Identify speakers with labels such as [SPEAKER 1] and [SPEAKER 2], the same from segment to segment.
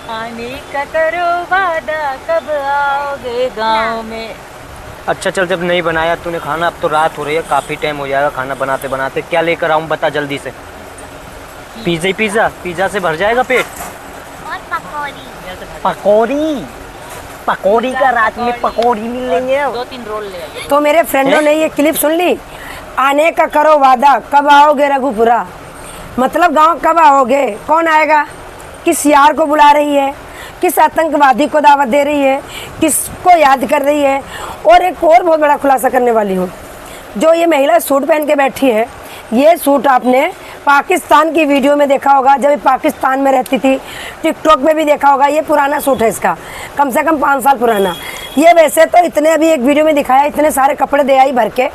[SPEAKER 1] आने का करो वादा, कब आओगे गाँव में।
[SPEAKER 2] अच्छा चल, जब नहीं बनाया तूने खाना, अब तो रात हो रही है, काफ़ी टाइम हो जाएगा खाना बनाते बनाते। क्या लेकर आऊँ बता जल्दी से। पिज़्ज़ा ही पिज़्ज़ा, पिज़्ज़ा से भर जाएगा पेट।
[SPEAKER 3] और पकौड़ी।
[SPEAKER 2] पकौड़ी, पकौड़ी का रात में पकौड़ी मिल रही है।
[SPEAKER 1] 2-3 रोल ले आइए।
[SPEAKER 4] तो मेरे फ्रेंडों ने ये क्लिप सुन ली, आने का करो वादा, कब आओगे रघुपुरा। मतलब गांव कब आओगे, कौन आएगा, किस यार को बुला रही है, किस आतंकवादी को दावत दे रही है, किसको याद कर रही है। और एक और बहुत बड़ा खुलासा करने वाली हूँ, जो ये महिला सूट पहन के बैठी है, ये सूट आपने पाकिस्तान की वीडियो में देखा होगा, जब ये पाकिस्तान में रहती थी। टिकटॉक में भी देखा होगा। ये पुराना सूट है इसका, कम से कम 5 साल पुराना। ये वैसे तो इतने अभी एक वीडियो में दिखाया, इतने सारे कपड़े दे आई भर के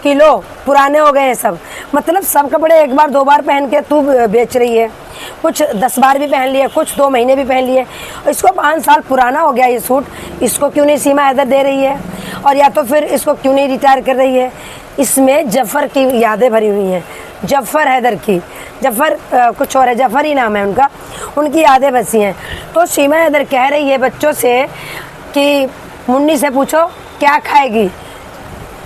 [SPEAKER 4] कि लो पुराने हो गए हैं सब। मतलब सब कपड़े 1 बार 2 बार पहन के तू बेच रही है। कुछ 10 बार भी पहन लिए, कुछ 2 महीने भी पहन लिए। इसको 5 साल पुराना हो गया ये सूट। इसको क्यों नहीं सीमा हैदर दे रही है, और या तो फिर इसको क्यों नहीं रिटायर कर रही है। इसमें जफ़र की यादें भरी हुई हैं, जफ़र हैदर की। जफ़र कुछ और है, जफ़र ही नाम है उनका, उनकी यादें बसी हैं। तो सीमा हैदर कह रही है बच्चों से कि मुन्नी से पूछो क्या खाएगी।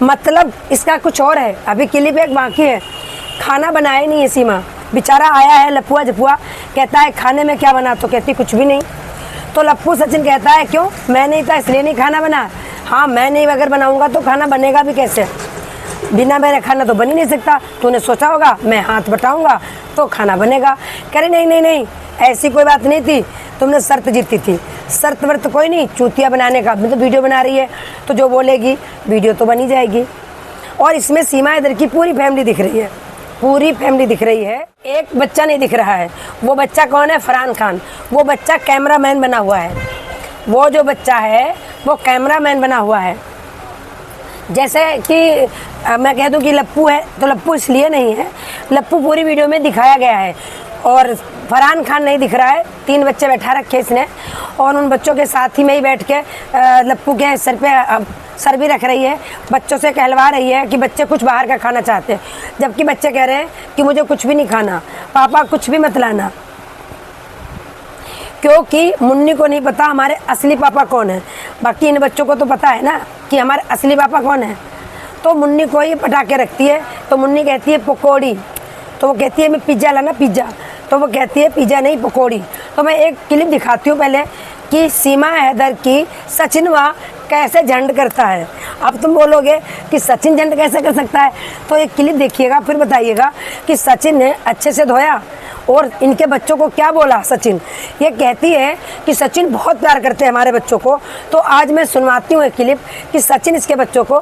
[SPEAKER 4] मतलब इसका कुछ और है। अभी क्लिप एक बाकी है, खाना बनाया ही नहीं है सीमा। बेचारा आया है लपुआ जपुआ, कहता है खाने में क्या बना, तो कहती कुछ भी नहीं। तो लप्पू सचिन कहता है क्यों, मैं नहीं था इसलिए नहीं खाना बना। हाँ, मैं नहीं अगर बनाऊंगा तो खाना बनेगा भी कैसे, बिना मेरे खाना तो बन ही नहीं सकता। तूने सोचा होगा मैं हाथ बटाऊंगा तो खाना बनेगा। कह रहे नहीं नहीं नहीं, ऐसी कोई बात नहीं थी, तुमने शर्त जीती थी। शर्त वर्त कोई नहीं, चूतिया बनाने का। अभी तो वीडियो बना रही है तो जो बोलेगी वीडियो तो बनी जाएगी। और इसमें सीमा हैदर की पूरी फैमिली दिख रही है, पूरी फैमिली दिख रही है। एक बच्चा नहीं दिख रहा है। वो बच्चा कौन है, फरहान खान। वो बच्चा कैमरामैन बना हुआ है। वो जो बच्चा है वो कैमरामैन बना हुआ है। जैसे कि मैं कह दूं कि लप्पू है, तो लप्पू इसलिए नहीं है, लप्पू पूरी वीडियो में दिखाया गया है और फरहान खान नहीं दिख रहा है। 3 बच्चे बैठा रखे इसने, और उन बच्चों के साथ ही में ही बैठ के लप्पू के सर पे सर भी रख रही है। बच्चों से कहलवा रही है कि बच्चे कुछ बाहर का खाना चाहते हैं, जबकि बच्चे कह रहे हैं कि मुझे कुछ भी नहीं खाना, पापा कुछ भी मत लाना। क्योंकि मुन्नी को नहीं पता हमारे असली पापा कौन है। बाकी इन बच्चों को तो पता है ना कि हमारे असली पापा कौन है। तो मुन्नी को ये पटाके रखती है, तो मुन्नी कहती है पकौड़ी, तो वो कहती है मैं पिज़्ज़ा लाना पिज़्ज़ा, तो वो कहती है पिज़्ज़ा नहीं पकौड़ी। तो मैं एक क्लिप दिखाती हूँ पहले कि सीमा हैदर की सचिन वहाँ कैसे झंड करता है। अब तुम बोलोगे कि सचिन झंड कैसे कर सकता है, तो एक क्लिप देखिएगा फिर बताइएगा कि सचिन ने अच्छे से धोया और इनके बच्चों को क्या बोला। सचिन ये कहती है कि सचिन बहुत प्यार करते हैं हमारे बच्चों को। तो आज मैं सुनवाती हूँ एक क्लिप कि सचिन इसके बच्चों को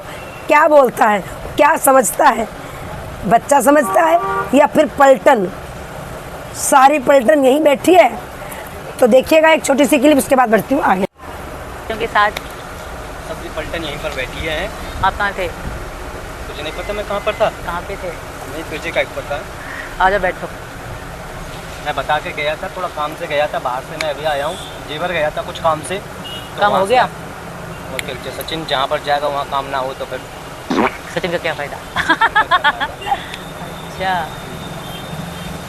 [SPEAKER 4] क्या बोलता है, क्या समझता है, बच्चा समझता है या फिर पलटन, सारी पलटन यहीं बैठी है। तो देखिएगा एक छोटी सी क्लिप, उसके बाद बढ़ती हूँ आगे।
[SPEAKER 1] उनके साथ
[SPEAKER 2] सबकी पलटन यहीं पर बैठी है।
[SPEAKER 1] आप कहाँ थे?
[SPEAKER 2] तुझे नहीं पता मैं कहाँ पर था?
[SPEAKER 1] कहाँ पे थे?
[SPEAKER 2] मैं तुझे क्या पता है?
[SPEAKER 1] आजा बैठो।
[SPEAKER 2] मैं बता के गया था, थोड़ा काम से गया था बाहर से, मैं अभी आया हूँ। जेवर गया था कुछ काम से, तो
[SPEAKER 1] काम हो गया?
[SPEAKER 2] और फिर सचिन जहाँ पर जाएगा वहाँ काम ना हो तो फिर
[SPEAKER 1] सचिन का क्या फ़ायदा। अच्छा,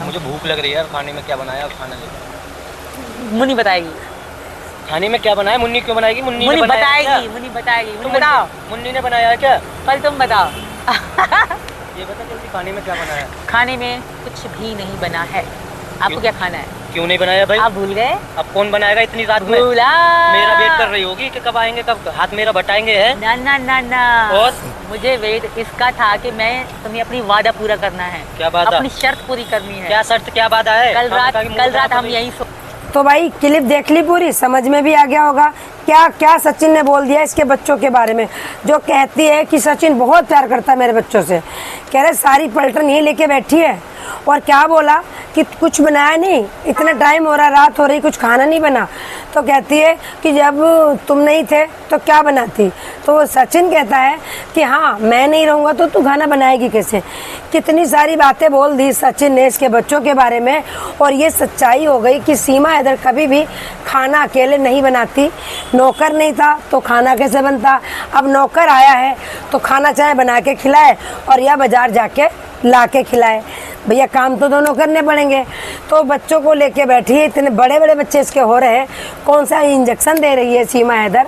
[SPEAKER 2] मुझे भूख लग रही है यार, खाने में क्या बनाया खाना लेकर।
[SPEAKER 1] मुन्नी बताएगी।
[SPEAKER 2] खाने में क्या बनाया? मुन्नी क्यों बनाएगी? मुन्नी
[SPEAKER 1] मुन्नी
[SPEAKER 2] ने बनाया क्या?
[SPEAKER 1] बताएगी, मुन्नी बताएगी।
[SPEAKER 2] तुम
[SPEAKER 1] मुन्नी बताओ,
[SPEAKER 2] मुन्नी ने बनाया है क्या?
[SPEAKER 1] पहले तुम बताओ।
[SPEAKER 2] ये बता जल्दी, खाने में क्या बनाया?
[SPEAKER 1] खाने में कुछ भी नहीं बना है। आपको क्या खाना है?
[SPEAKER 2] क्यों नहीं बनाया भाई?
[SPEAKER 1] आप भूल गए?
[SPEAKER 2] अब कौन बनाएगा इतनी रात में?
[SPEAKER 1] भूला।
[SPEAKER 2] मेरा वेट कर रही होगी कि कब आएंगे, कब हाथ मेरा बटाएंगे है?
[SPEAKER 1] ना ना ना ना,
[SPEAKER 2] और
[SPEAKER 1] मुझे वेट इसका था कि मैं तुम्हें अपनी वादा पूरा करना है।
[SPEAKER 2] क्या वादा?
[SPEAKER 1] अपनी शर्त पूरी करनी है।
[SPEAKER 2] क्या शर्त, क्या वादा है?
[SPEAKER 1] कल रात हम यहीं
[SPEAKER 4] तो भाई क्लिप देख ली पूरी, समझ में भी आ गया होगा क्या क्या सचिन ने बोल दिया इसके बच्चों के बारे में। जो कहती है कि सचिन बहुत प्यार करता है मेरे बच्चों से, कह रहे सारी पलटन यहीं लेके बैठी है। और क्या बोला कि कुछ बनाया नहीं, इतना टाइम हो रहा, रात हो रही, कुछ खाना नहीं बना। तो कहती है कि जब तुम नहीं थे तो क्या बनाती। तो सचिन कहता है कि हाँ मैं नहीं रहूँगा तो तू खाना बनाएगी कैसे। कितनी सारी बातें बोल दी सचिन ने इसके बच्चों के बारे में। और ये सच्चाई हो गई कि सीमा हैदर कभी भी खाना अकेले नहीं बनाती। नौकर नहीं था तो खाना कैसे बनता। अब नौकर आया है तो खाना चाहे बना के खिलाए और या बाजार जाके ला के खिलाए। भैया काम तो दोनों करने पड़ेंगे। तो बच्चों को लेके बैठी है, इतने बड़े बड़े बच्चे इसके हो रहे हैं, कौन सा इंजेक्शन दे रही है सीमा हैदर।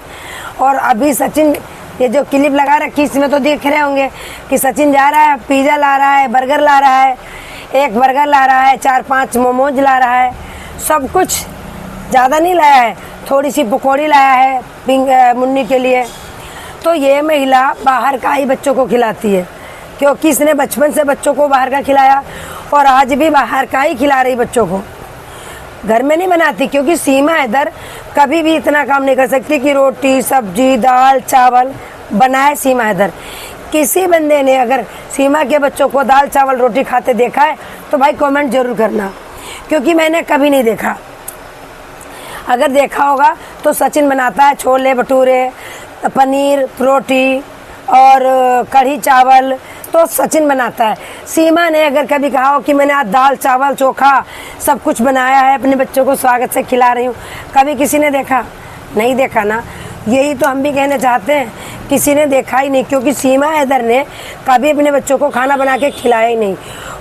[SPEAKER 4] और अभी सचिन ये जो क्लिप लगा रखी इसमें तो देख रहे होंगे कि सचिन जा रहा है, पिज़्ज़ा ला रहा है, बर्गर ला रहा है, एक बर्गर ला रहा है, 4-5 मोमोज ला रहा है, सब कुछ ज़्यादा नहीं लाया है, थोड़ी सी पकौड़ी लाया है मुन्नी के लिए। तो ये महिला बाहर का ही बच्चों को खिलाती है, क्योंकि इसने बचपन से बच्चों को बाहर का खिलाया और आज भी बाहर का ही खिला रही बच्चों को, घर में नहीं बनाती। क्योंकि सीमा हैदर कभी भी इतना काम नहीं कर सकती कि रोटी सब्जी दाल चावल बनाए सीमा हैदर। किसी बंदे ने अगर सीमा के बच्चों को दाल चावल रोटी खाते देखा है तो भाई कमेंट जरूर करना, क्योंकि मैंने कभी नहीं देखा। अगर देखा होगा तो सचिन बनाता है छोले भटूरे, पनीर रोटी और कढ़ी चावल, तो सचिन बनाता है। सीमा ने अगर कभी कहा हो कि मैंने आज दाल चावल चोखा सब कुछ बनाया है, अपने बच्चों को स्वागत से खिला रही हूँ, कभी किसी ने देखा? नहीं देखा ना। यही तो हम भी कहना चाहते हैं, किसी ने देखा ही नहीं, क्योंकि सीमा हैदर ने कभी अपने बच्चों को खाना बना के खिलाया ही नहीं।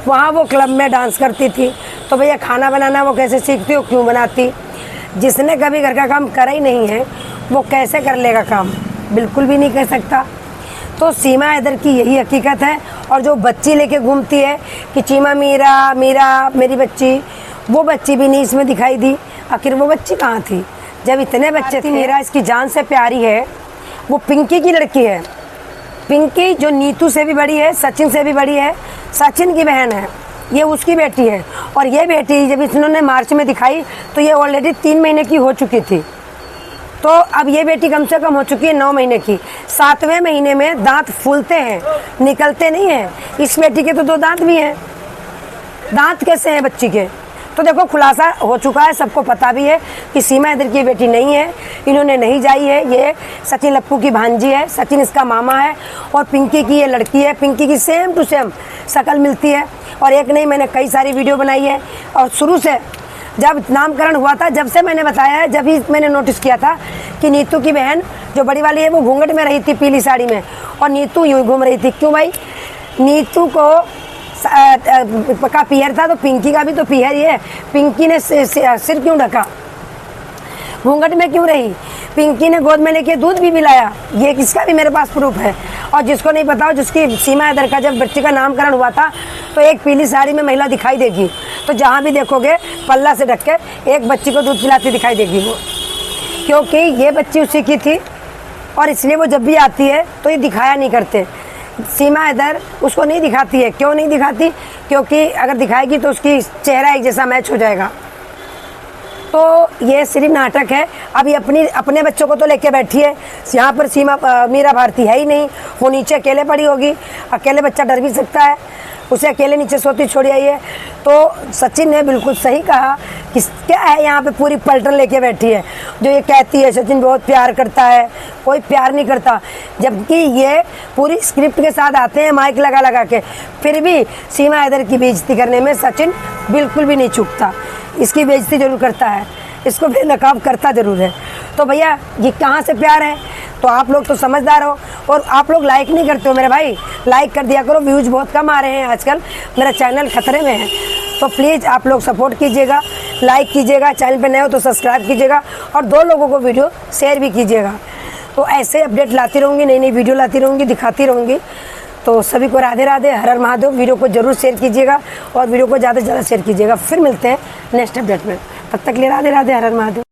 [SPEAKER 4] वहाँ वो क्लब में डांस करती थी, तो भैया खाना बनाना वो कैसे सीखती हो, क्यों बनाती? जिसने कभी घर का काम करा ही नहीं है वो कैसे कर लेगा काम? बिल्कुल भी नहीं कर सकता। तो सीमा हैदर की यही हकीकत है। और जो बच्ची लेके घूमती है कि चीमा मीरा मीरा मेरी बच्ची, वो बच्ची भी नहीं इसमें दिखाई दी। आखिर वो बच्ची कहाँ थी जब इतने बच्चे थे? मीरा इसकी जान से प्यारी है, वो पिंकी की लड़की है। पिंकी जो नीतू से भी बड़ी है, सचिन से भी बड़ी है, सचिन की बहन है, ये उसकी बेटी है। और ये बेटी जब इन्होंने मार्च में दिखाई तो ये ऑलरेडी 3 महीने की हो चुकी थी। तो अब ये बेटी कम से कम हो चुकी है 9 महीने की। 7वें महीने में दांत फूलते हैं, निकलते नहीं हैं। इस बेटी के तो 2 दांत भी हैं। दांत कैसे हैं बच्ची के? तो देखो खुलासा हो चुका है, सबको पता भी है कि सीमा हैदर की बेटी नहीं है, इन्होंने नहीं जाई है। ये सचिन लप्पू की भांजी है, सचिन इसका मामा है। और पिंकी की ये लड़की है, पिंकी की सेम टू सेम शक्ल मिलती है। और एक नहीं, मैंने कई सारी वीडियो बनाई है। और शुरू से जब नामकरण हुआ था, जब से मैंने बताया है, जब ही मैंने नोटिस किया था कि नीतू की बहन जो बड़ी वाली है वो घूंघट में रही थी पीली साड़ी में, और नीतू यूँ घूम रही थी। क्यों भाई? नीतू को का पियर था तो पिंकी का भी तो पियर ही है। पिंकी ने सिर क्यों ढका? घूंघट में क्यों रही? पिंकी ने गोद में लेके दूध भी पिलाया, ये किसका भी मेरे पास प्रूफ है। और जिसको नहीं पता हो, जिसकी सीमा हैदर का जब बच्चे का नामकरण हुआ था तो एक पीली साड़ी में महिला दिखाई देगी, तो जहाँ भी देखोगे पल्ला से ढक के एक बच्ची को दूध पिलाती दिखाई देगी वो, क्योंकि ये बच्ची उसी की थी। और इसलिए वो जब भी आती है तो ये दिखाया नहीं करते। सीमा हैदर उसको नहीं दिखाती है। क्यों नहीं दिखाती? क्योंकि अगर दिखाएगी तो उसकी चेहरा एक जैसा मैच हो जाएगा। तो ये सिर्फ नाटक है। अभी अपने बच्चों को तो लेके बैठी है, यहाँ पर मीरा भारती है ही नहीं, वो नीचे अकेले पड़ी होगी। अकेले बच्चा डर भी सकता है, उसे अकेले नीचे सोती छोड़ी आई है। तो सचिन ने बिल्कुल सही कहा कि क्या है, यहाँ पे पूरी पलटन लेके बैठी है जो ये कहती है सचिन बहुत प्यार करता है। कोई प्यार नहीं करता, जबकि ये पूरी स्क्रिप्ट के साथ आते हैं माइक लगा लगा के, फिर भी सीमा हैदर की बेइज्जती करने में सचिन बिल्कुल भी नहीं चूकता। इसकी बेइज्जती जरूर करता है, इसको बेनकाब करता ज़रूर है। तो भैया ये कहाँ से प्यार है? तो आप लोग तो समझदार हो, और आप लोग लाइक नहीं करते हो मेरे भाई। लाइक कर दिया करो, व्यूज़ बहुत कम आ रहे हैं आजकल, मेरा चैनल खतरे में है। तो प्लीज़ आप लोग सपोर्ट कीजिएगा, लाइक कीजिएगा, चैनल पे नए हो तो सब्सक्राइब कीजिएगा, और 2 लोगों को वीडियो शेयर भी कीजिएगा। तो ऐसे अपडेट लाती रहूँगी, नई नई वीडियो लाती रहूँगी, दिखाती रहूँगी। तो सभी को राधे राधे, हर हर महादेव। वीडियो को जरूर शेयर कीजिएगा और वीडियो को ज़्यादा से ज़्यादा शेयर कीजिएगा। फिर मिलते हैं नेक्स्ट अपडेट में, तब तक के लिए राधे राधे, हर हर महादेव।